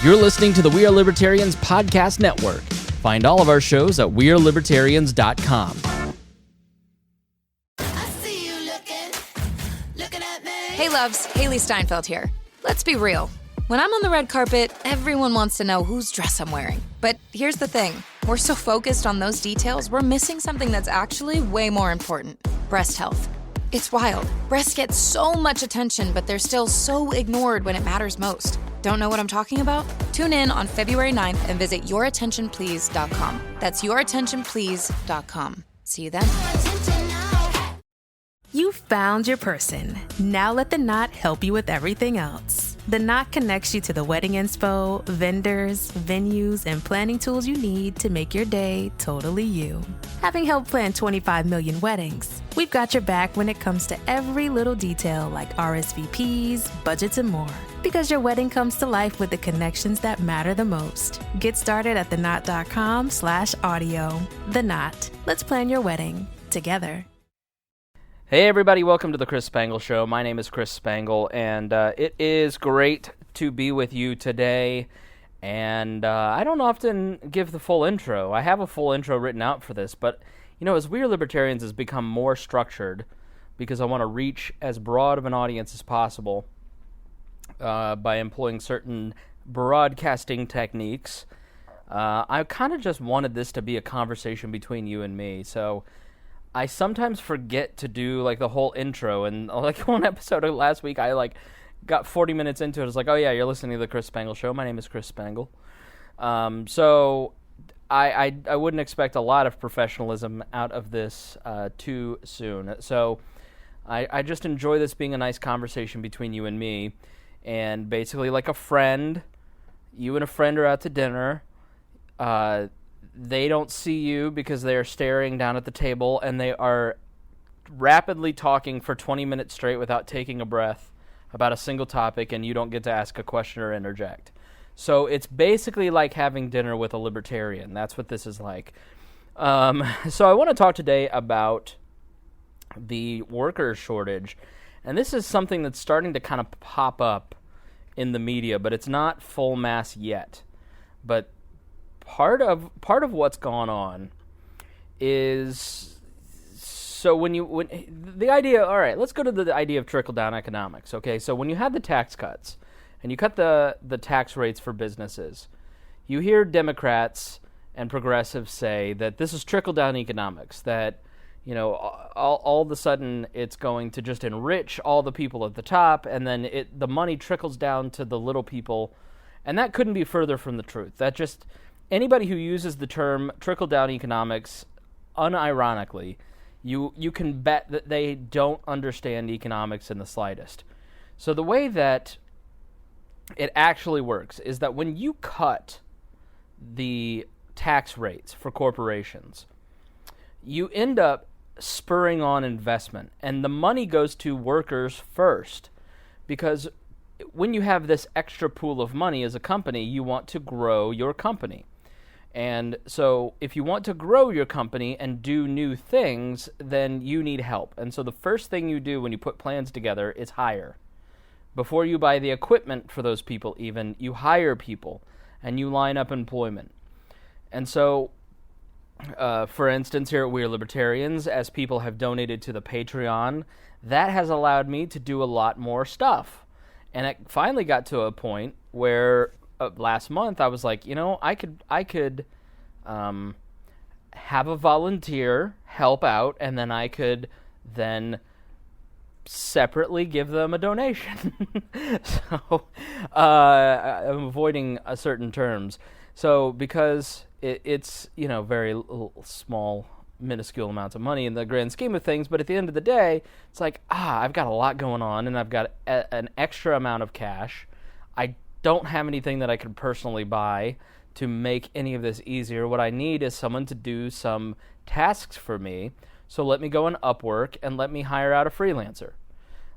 You're listening to the We Are Libertarians Podcast Network. Find all of our shows at wearelibertarians.com. Hey loves, Haley Steinfeld here. Let's be real. When I'm on the red carpet, everyone wants to know whose dress I'm wearing. But here's the thing. We're so focused on those details, we're missing something that's actually way more important. Breast health. It's wild. Breasts get so much attention, but they're still so ignored when it matters most. Don't know what I'm talking about? Tune in on February 9th and visit yourattentionplease.com. That's yourattentionplease.com. See you then. You found your person. Now let the Knot help you with everything else. The Knot connects you to the wedding inspo, vendors, venues, and planning tools you need to make your day totally you. Having helped plan 25 million weddings, we've got your back when it comes to every little detail like RSVPs, budgets, and more. Because your wedding comes to life with the connections that matter the most. Get started at theknot.com/audio. The Knot. Let's plan your wedding together. Hey everybody, welcome to the Chris Spangle Show. My name is Chris Spangle, and it is great to be with you today. And I don't often give the full intro. I have a full intro written out for this, but you know, as We Are Libertarians has become more structured, because I want to reach as broad of an audience as possible by employing certain broadcasting techniques, I kind of just wanted this to be a conversation between you and me. So I sometimes forget to do like the whole intro, and like one episode of last week, I got 40 minutes into it. I was like, oh yeah, you're listening to the Chris Spangle Show. My name is Chris Spangle. So I wouldn't expect a lot of professionalism out of this too soon. So I just enjoy this being a nice conversation between you and me, and basically like a friend. You and a friend are out to dinner. They don't see you because they are staring down at the table, and they are rapidly talking for 20 minutes straight without taking a breath about a single topic, and you don't get to ask a question or interject. So it's basically like having dinner with a libertarian. That's what this is like. So I want to talk today about the worker shortage, and this is something that's starting to kind of pop up in the media, but it's not full mass yet. But part of what's gone on is, so when the idea, all right, let's go to the idea of trickle-down economics, okay? So when you had the tax cuts, and you cut the tax rates for businesses, you hear Democrats and progressives say that this is trickle-down economics, that, you know, all of a sudden it's going to just enrich all the people at the top, and then the money trickles down to the little people, and that couldn't be further from the truth. That just... Anybody who uses the term trickle-down economics unironically, you can bet that they don't understand economics in the slightest. So the way that it actually works is that when you cut the tax rates for corporations, you end up spurring on investment, and the money goes to workers first, because when you have this extra pool of money as a company, you want to grow your company. And so if you want to grow your company and do new things, then you need help. And so the first thing you do when you put plans together is hire. Before you buy the equipment for those people even, you hire people and you line up employment. And so, for instance, here at We Are Libertarians, as people have donated to the Patreon, that has allowed me to do a lot more stuff. And it finally got to a point where last month I was like, you know, I could have a volunteer help out, and then I could then separately give them a donation. So I'm avoiding certain terms. So because it's, you know, very small, minuscule amounts of money in the grand scheme of things, but at the end of the day, it's like, I've got a lot going on, and I've got an extra amount of cash. I don't have anything that I could personally buy to make any of this easier. What I need is someone to do some tasks for me. So let me go on Upwork and let me hire out a freelancer.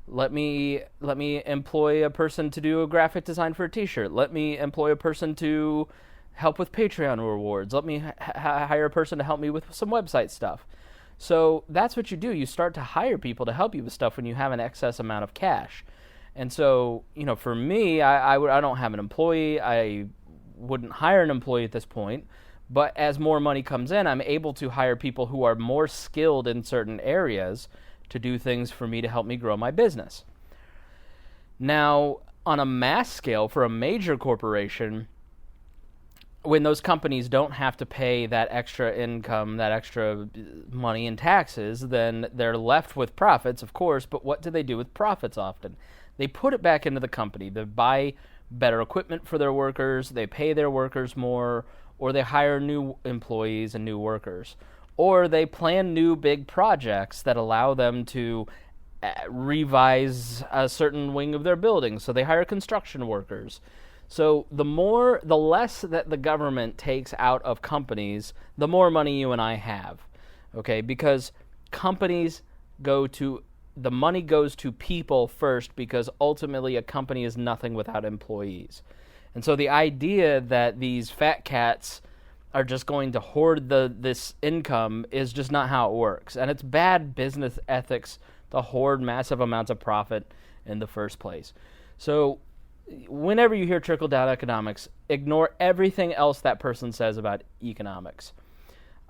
Let me employ a person to do a graphic design for a t-shirt. Let me employ a person to help with Patreon rewards. Let me hire a person to help me with some website stuff. So that's what you do. You start to hire people to help you with stuff when you have an excess amount of cash. And so, you know, for me, I don't have an employee. I wouldn't hire an employee at this point. But as more money comes in, I'm able to hire people who are more skilled in certain areas to do things for me to help me grow my business. Now, on a mass scale for a major corporation, when those companies don't have to pay that extra income, that extra money in taxes, then they're left with profits, of course, but what do they do with profits often? They put it back into the company. They buy better equipment for their workers, they pay their workers more, or they hire new employees and new workers. Or they plan new big projects that allow them to revise a certain wing of their building, so they hire construction workers. So the less that the government takes out of companies, the more money you and I have, okay? Because the money goes to people first, because ultimately a company is nothing without employees. And so the idea that these fat cats are just going to hoard this income is just not how it works. And it's bad business ethics to hoard massive amounts of profit in the first place. So whenever you hear trickle-down economics, ignore everything else that person says about economics.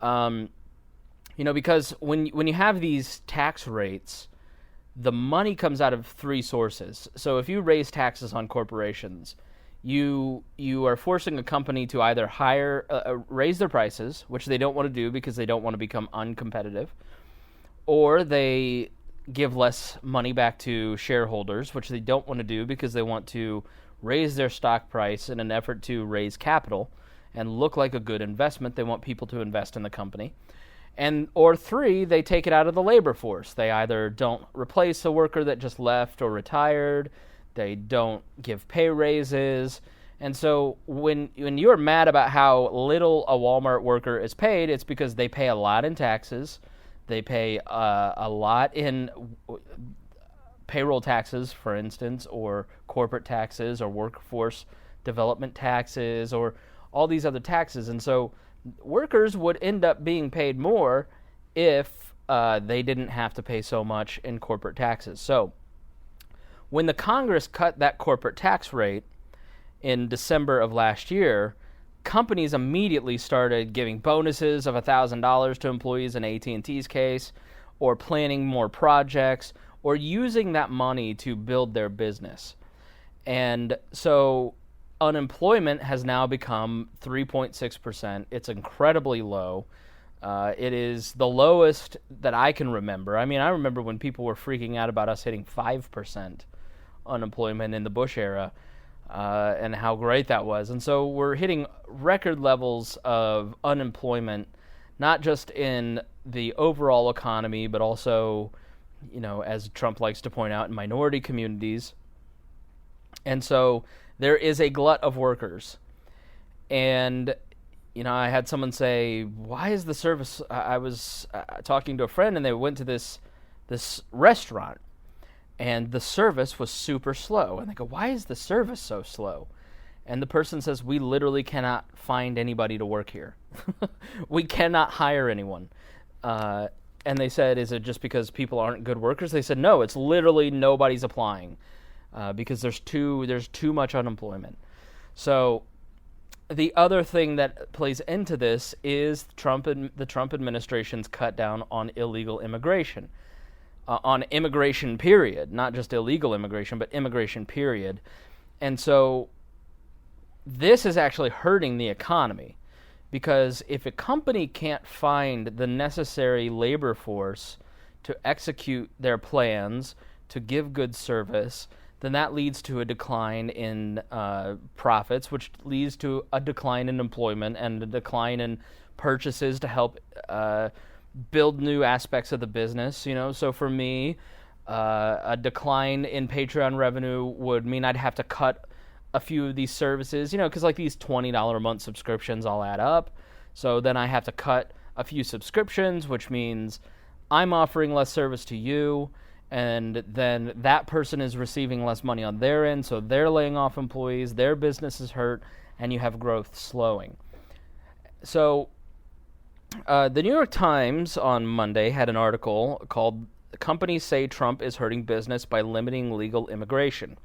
Because when you have these tax rates, the money comes out of three sources. So if you raise taxes on corporations, you are forcing a company to either raise their prices, which they don't want to do because they don't want to become uncompetitive, or they give less money back to shareholders, which they don't want to do because they want to raise their stock price in an effort to raise capital and look like a good investment. They want people to invest in the company. Or three, they take it out of the labor force. They either don't replace a worker that just left or retired, they don't give pay raises. And so when you're mad about how little a Walmart worker is paid, it's because they pay a lot in taxes. They pay a lot in payroll taxes, for instance, or corporate taxes, or workforce development taxes, or all these other taxes. And so workers would end up being paid more if they didn't have to pay so much in corporate taxes. So when the Congress cut that corporate tax rate in December of last year, companies immediately started giving bonuses of $1,000 to employees in AT&T's case, or planning more projects, or using that money to build their business. And so unemployment has now become 3.6%. It's incredibly low. It is the lowest that I can remember. I mean, I remember when people were freaking out about us hitting 5% unemployment in the Bush era, and how great that was. And so we're hitting record levels of unemployment, not just in the overall economy, but also, as Trump likes to point out, in minority communities. And so there is a glut of workers. And, I had someone say, why is the service... I was talking to a friend, and they went to this restaurant, and the service was super slow. And they go, why is the service so slow? And the person says, we literally cannot find anybody to work here. We cannot hire anyone. And they said, is it just because people aren't good workers? They said, no, it's literally nobody's applying because there's too much unemployment. So the other thing that plays into this is the Trump administration's cut down on illegal immigration. On immigration, period. Not just illegal immigration, but immigration, period. And so this is actually hurting the economy, because if a company can't find the necessary labor force to execute their plans, to give good service, then that leads to a decline in profits, which leads to a decline in employment and a decline in purchases to help build new aspects of the business. So for me, a decline in Patreon revenue would mean I'd have to cut a few of these services, because like these $20 a month subscriptions all add up. So then I have to cut a few subscriptions, which means I'm offering less service to you, and then that person is receiving less money on their end, so they're laying off employees, their business is hurt, and you have growth slowing. So the New York Times on Monday had an article called "Companies Say Trump is Hurting Business by Limiting Legal Immigration."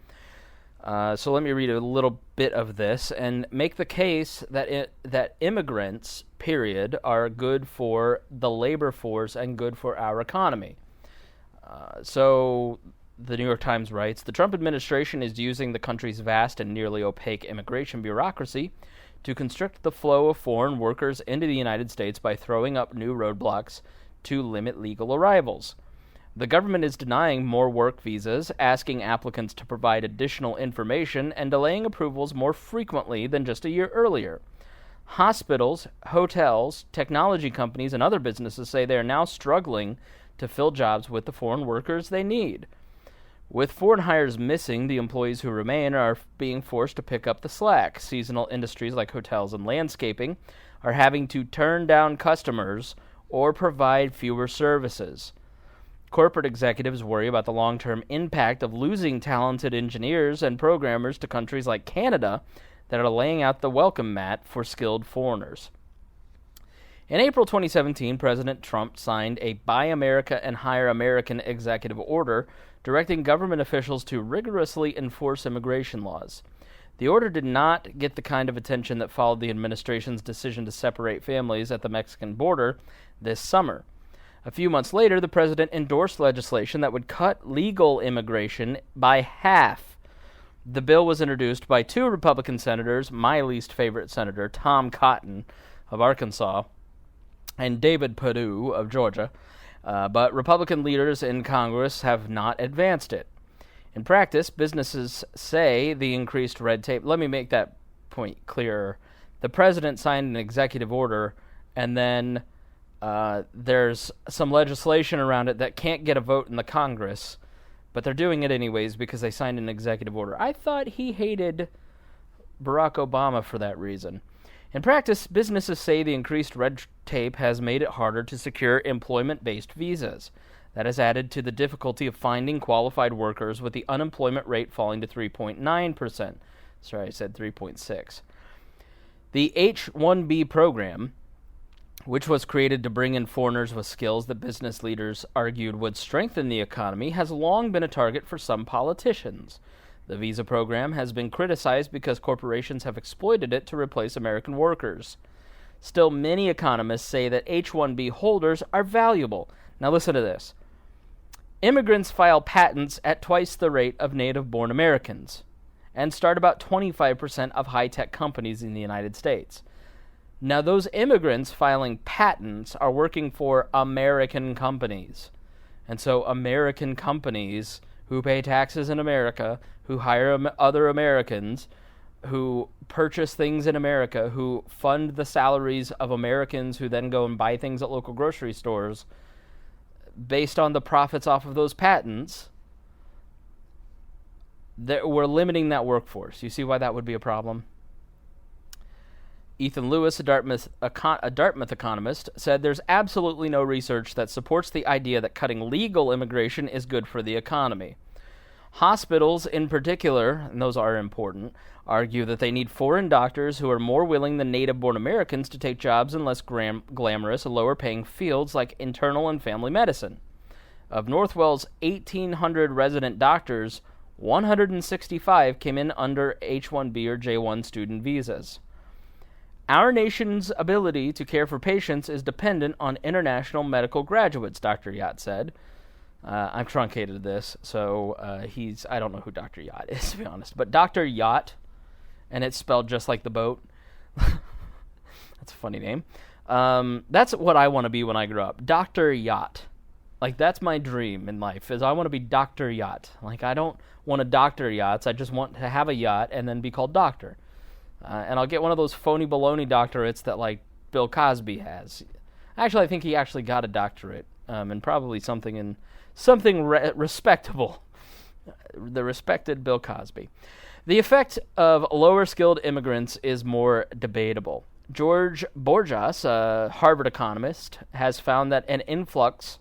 So let me read a little bit of this and make the case that immigrants, period, are good for the labor force and good for our economy. So the New York Times writes, the Trump administration is using the country's vast and nearly opaque immigration bureaucracy to constrict the flow of foreign workers into the United States by throwing up new roadblocks to limit legal arrivals. The government is denying more work visas, asking applicants to provide additional information, and delaying approvals more frequently than just a year earlier. Hospitals, hotels, technology companies, and other businesses say they are now struggling to fill jobs with the foreign workers they need. With foreign hires missing, the employees who remain are being forced to pick up the slack. Seasonal industries like hotels and landscaping are having to turn down customers or provide fewer services. Corporate executives worry about the long-term impact of losing talented engineers and programmers to countries like Canada that are laying out the welcome mat for skilled foreigners. In April 2017, President Trump signed a Buy America and Hire American executive order directing government officials to rigorously enforce immigration laws. The order did not get the kind of attention that followed the administration's decision to separate families at the Mexican border this summer. A few months later, the president endorsed legislation that would cut legal immigration by half. The bill was introduced by two Republican senators, my least favorite senator, Tom Cotton of Arkansas, and David Perdue of Georgia, but Republican leaders in Congress have not advanced it. In practice, businesses say the increased red tape... Let me make that point clearer. The president signed an executive order, and then there's some legislation around it that can't get a vote in the Congress, but they're doing it anyways because they signed an executive order. I thought he hated Barack Obama for that reason. In practice, businesses say the increased red tape has made it harder to secure employment-based visas. That has added to the difficulty of finding qualified workers, with the unemployment rate falling to 3.9%. Sorry, I said 3.6. The H-1B program, which was created to bring in foreigners with skills that business leaders argued would strengthen the economy, has long been a target for some politicians. The visa program has been criticized because corporations have exploited it to replace American workers. Still, many economists say that H-1B holders are valuable. Now listen to this. Immigrants file patents at twice the rate of native-born Americans and start about 25% of high-tech companies in the United States. Now, those immigrants filing patents are working for American companies. And so American companies who pay taxes in America, who hire other Americans, who purchase things in America, who fund the salaries of Americans who then go and buy things at local grocery stores, based on the profits off of those patents, we're limiting that workforce. You see why that would be a problem? Ethan Lewis, a Dartmouth economist, said there's absolutely no research that supports the idea that cutting legal immigration is good for the economy. Hospitals, in particular, and those are important, argue that they need foreign doctors who are more willing than native-born Americans to take jobs in less glamorous and lower-paying fields like internal and family medicine. Of Northwell's 1,800 resident doctors, 165 came in under H-1B or J-1 student visas. Our nation's ability to care for patients is dependent on international medical graduates, Dr. Yacht said. I've truncated this, so I don't know who Dr. Yacht is, to be honest. But Dr. Yacht, and it's spelled just like the boat. That's a funny name. That's what I want to be when I grow up. Dr. Yacht. Like, that's my dream in life, is I want to be Dr. Yacht. Like, I don't want to doctor yachts. I just want to have a yacht and then be called doctor. And I'll get one of those phony baloney doctorates that, like, Bill Cosby has. Actually, I think he actually got a doctorate, and probably something respectable. The respected Bill Cosby. The effect of lower-skilled immigrants is more debatable. George Borjas, a Harvard economist, has found that an influx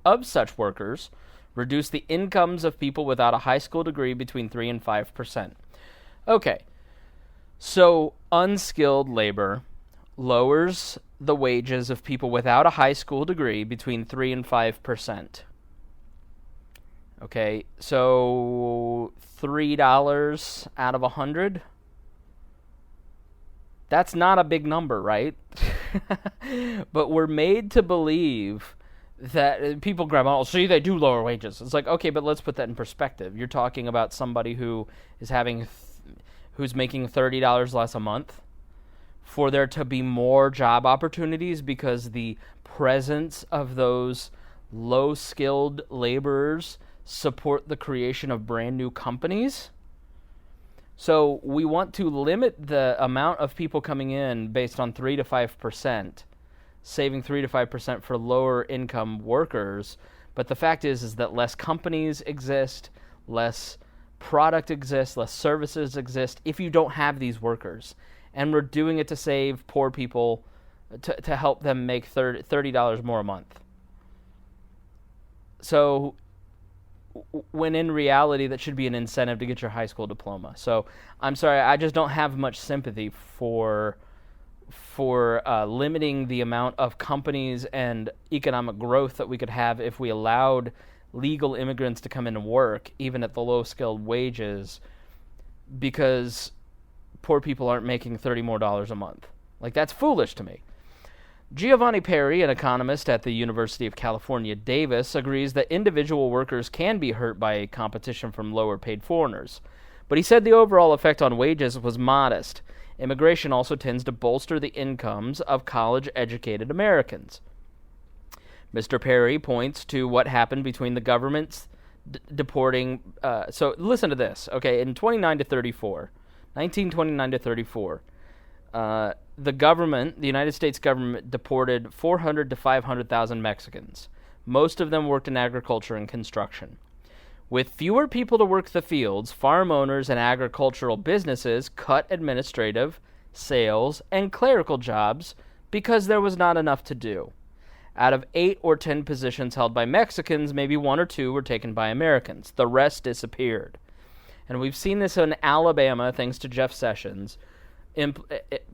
of such workers reduced the incomes of people without a high school degree between 3 and 5%. Okay, so unskilled labor lowers the wages of people without a high school degree between 3 and 5%. Okay, so $3 out of 100. That's not a big number, right? But we're made to believe that people grab on, see, they do lower wages. It's like, okay, but let's put that in perspective. You're talking about somebody who is who's making $30 less a month, for there to be more job opportunities because the presence of those low-skilled laborers support the creation of brand new companies. So we want to limit the amount of people coming in based on 3 to 5%, saving 3 to 5% for lower income workers. But the fact is that less companies exist, less product exists, less services exist if you don't have these workers. And we're doing it to save poor people, to help them make $30 more a month. So when in reality, that should be an incentive to get your high school diploma. So I'm sorry, I just don't have much sympathy for limiting the amount of companies and economic growth that we could have if we allowed legal immigrants to come in and work, even at the low-skilled wages, because poor people aren't making $30 more a month. Like, that's foolish to me. Giovanni Perry, an economist at the University of California, Davis, agrees that individual workers can be hurt by competition from lower-paid foreigners. But he said the overall effect on wages was modest. Immigration also tends to bolster the incomes of college-educated Americans. Mr. Perry points to what happened between the governments deporting... so listen to this. Okay, in 1929 to 34, the United States government deported 400 to 500,000 Mexicans. Most of them worked in agriculture and construction. With fewer people to work the fields, farm owners and agricultural businesses cut administrative, sales, and clerical jobs because there was not enough to do. Out of 8 or 10 positions held by Mexicans, maybe 1 or 2 were taken by Americans. The rest disappeared. And we've seen this in Alabama, thanks to Jeff Sessions,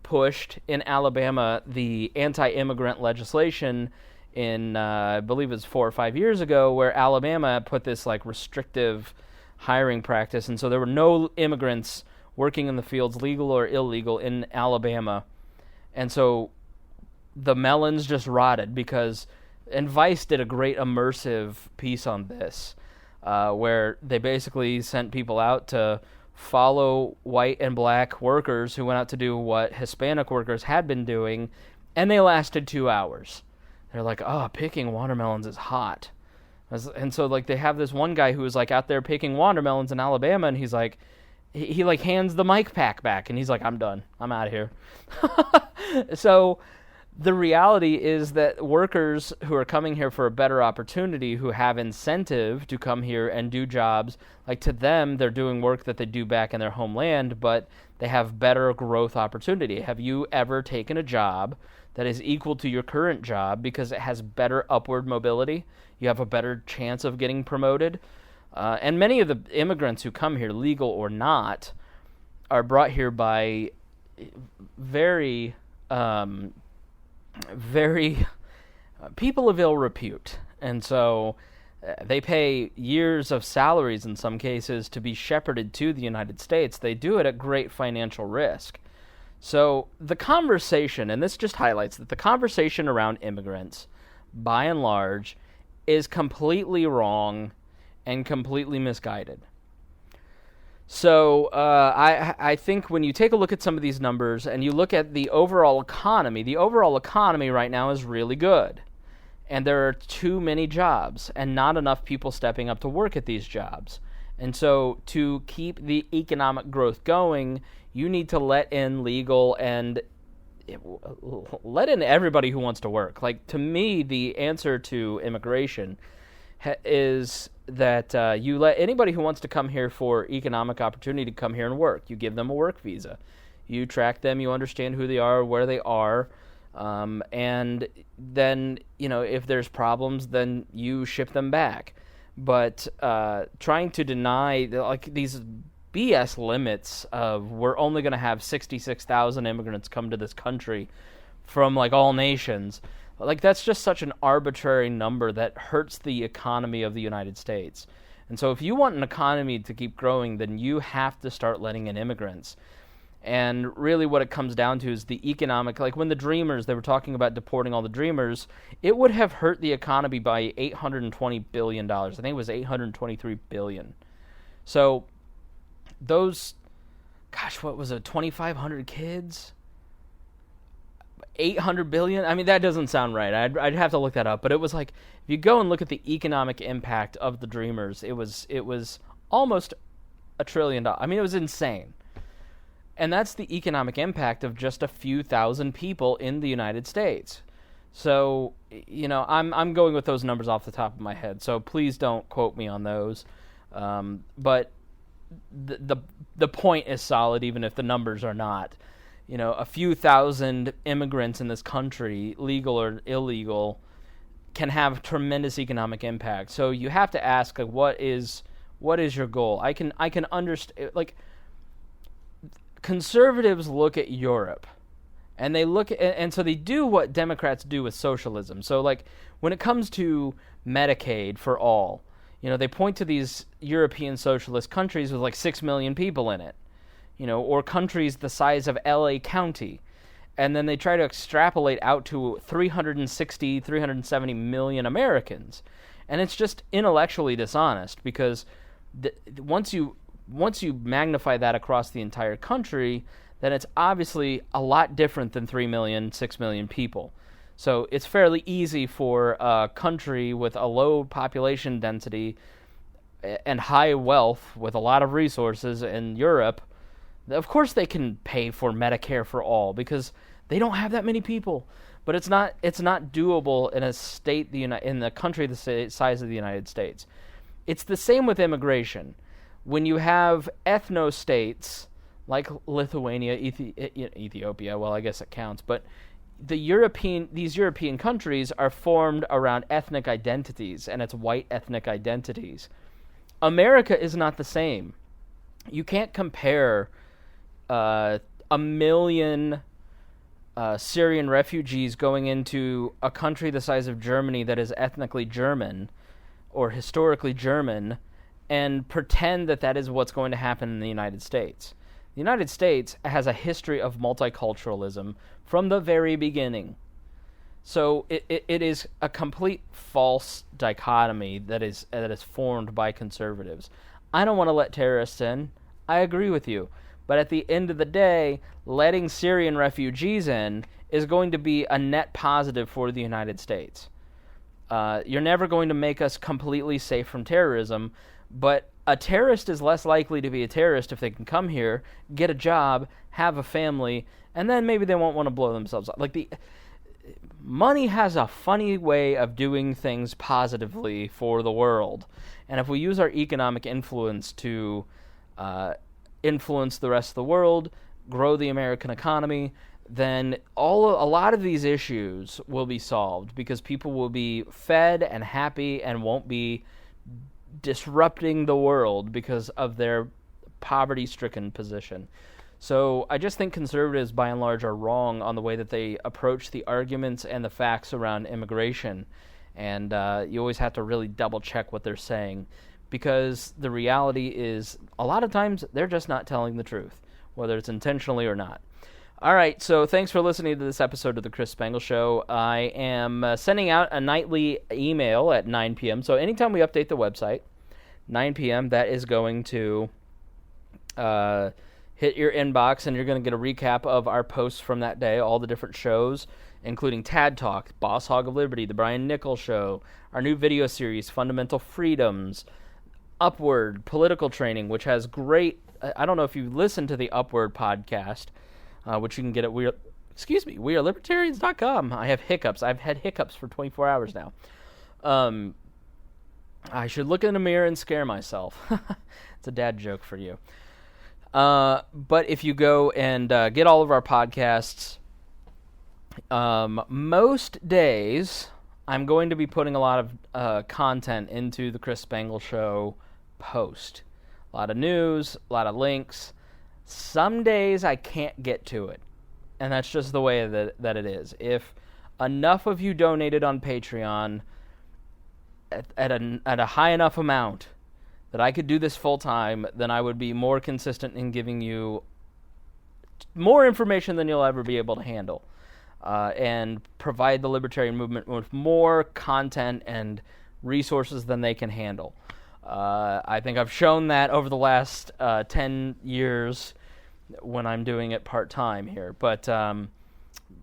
pushed in Alabama the anti-immigrant legislation in, I believe it was 4 or 5 years ago, where Alabama put this like restrictive hiring practice, and so there were no immigrants working in the fields, legal or illegal, in Alabama. And so the melons just rotted and Vice did a great immersive piece on this, where they basically sent people out to follow white and black workers who went out to do what Hispanic workers had been doing, and they lasted 2 hours. They're like, oh, picking watermelons is hot. And so like they have this one guy who was like out there picking watermelons in Alabama, and he's like, he like hands the mic pack back, and he's like, I'm done. I'm out of here. So the reality is that workers who are coming here for a better opportunity, who have incentive to come here and do jobs, like to them, they're doing work that they do back in their homeland, but they have better growth opportunity. Have you ever taken a job that is equal to your current job because it has better upward mobility? You have a better chance of getting promoted. And many of the immigrants who come here, legal or not, are brought here by very people of ill repute. And so they pay years of salaries in some cases to be shepherded to the United States. They do it at great financial risk. So the conversation, and this just highlights that the conversation around immigrants, by and large, is completely wrong and completely misguided. So I think when you take a look at some of these numbers and you look at the overall economy right now is really good. And there are too many jobs and not enough people stepping up to work at these jobs. And so to keep the economic growth going, you need to let in legal and let in everybody who wants to work. Like, to me, the answer to immigration is that you let anybody who wants to come here for economic opportunity come here and work. You give them a work visa. You track them. You understand who they are, where they are. And then, if there's problems, then you ship them back. But trying to deny, like, these BS limits of we're only going to have 66,000 immigrants come to this country from, like, all nations, like, that's just such an arbitrary number that hurts the economy of the United States. And so if you want an economy to keep growing, then you have to start letting in immigrants. And really what it comes down to is the economic, like when the Dreamers, they were talking about deporting all the Dreamers, it would have hurt the economy by $820 billion. I think it was $823 billion. So those, gosh, what was it, 2,500 kids? 800 billion? I mean, that doesn't sound right. I'd have to look that up. But it was like, if you go and look at the economic impact of the Dreamers, it was almost $1 trillion. I mean, it was insane. And that's the economic impact of just a few thousand people in the United States. So, I'm going with those numbers off the top of my head. So please don't quote me on those. But the point is solid, even if the numbers are not. A few thousand immigrants in this country, legal or illegal, can have tremendous economic impact. So you have to ask, like, what is your goal? I can understand, like, conservatives look at Europe, and they look at, and so they do what Democrats do with socialism. So, like, when it comes to Medicaid for all, they point to these European socialist countries with like 6 million people in it, or countries the size of LA County, and then they try to extrapolate out to 370 million Americans, and it's just intellectually dishonest because once you magnify that across the entire country, then it's obviously a lot different than 3 million, 6 million people. So it's fairly easy for a country with a low population density and high wealth with a lot of resources in Europe. Of course they can pay for Medicare for all because they don't have that many people. But it's not doable in a state in the country the size of the United States. It's the same with immigration. When you have ethno-states like Lithuania, Ethiopia, well, I guess it counts, but these European countries are formed around ethnic identities, and it's white ethnic identities. America is not the same. You can't compare 1 million Syrian refugees going into a country the size of Germany that is ethnically German or historically German and pretend that is what's going to happen in the United States. The United States has a history of multiculturalism from the very beginning. So it is a complete false dichotomy that is formed by conservatives. I don't want to let terrorists in. I agree with you. But at the end of the day, letting Syrian refugees in is going to be a net positive for the United States. You're never going to make us completely safe from terrorism, but a terrorist is less likely to be a terrorist if they can come here, get a job, have a family, and then maybe they won't want to blow themselves up. Like, money has a funny way of doing things positively for the world. And if we use our economic influence to influence the rest of the world, grow the American economy, then a lot of these issues will be solved because people will be fed and happy and won't be disrupting the world because of their poverty-stricken position. So I just think conservatives, by and large, are wrong on the way that they approach the arguments and the facts around immigration. And you always have to really double-check what they're saying because the reality is a lot of times they're just not telling the truth, whether it's intentionally or not. All right, so thanks for listening to this episode of The Chris Spangle Show. I am sending out a nightly email at 9 p.m., so anytime we update the website, 9 p.m., that is going to hit your inbox, and you're going to get a recap of our posts from that day, all the different shows, including Tad Talk, Boss Hog of Liberty, The Brian Nichols Show, our new video series, Fundamental Freedoms, Upward, Political Training, which has great... I don't know if you've listened to the Upward podcast, which you can get at wearelibertarians.com. I have hiccups. I've had hiccups for 24 hours now. I should look in the mirror and scare myself. It's a dad joke for you. But if you go and get all of our podcasts, most days I'm going to be putting a lot of content into the Chris Spangle Show post. A lot of news, a lot of links. Some days I can't get to it, and that's just the way that it is. If enough of you donated on Patreon at a high enough amount, that I could do this full time, then I would be more consistent in giving you more information than you'll ever be able to handle, and provide the libertarian movement with more content and resources than they can handle. I think I've shown that over the last 10 years when I'm doing it part-time here. But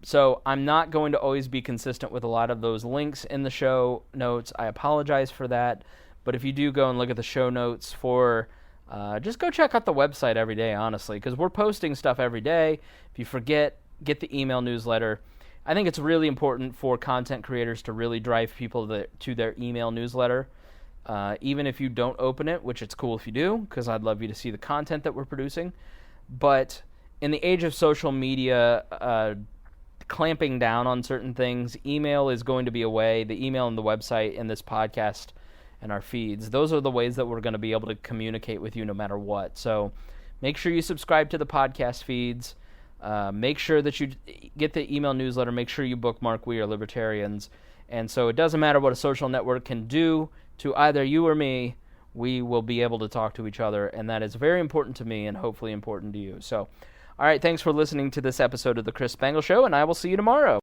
so I'm not going to always be consistent with a lot of those links in the show notes. I apologize for that. But if you do go and look at the show notes for, just go check out the website every day, honestly, because we're posting stuff every day. If you forget, get the email newsletter. I think it's really important for content creators to really drive people to their email newsletter. Even if you don't open it, which it's cool if you do, because I'd love you to see the content that we're producing. But in the age of social media clamping down on certain things, email is going to be a way. The email and the website and this podcast and our feeds, those are the ways that we're going to be able to communicate with you no matter what. So make sure you subscribe to the podcast feeds. Make sure that you get the email newsletter. Make sure you bookmark We Are Libertarians. And so it doesn't matter what a social network can do to either you or me, we will be able to talk to each other, and that is very important to me and hopefully important to you. So, all right, thanks for listening to this episode of The Chris Spangle Show, and I will see you tomorrow.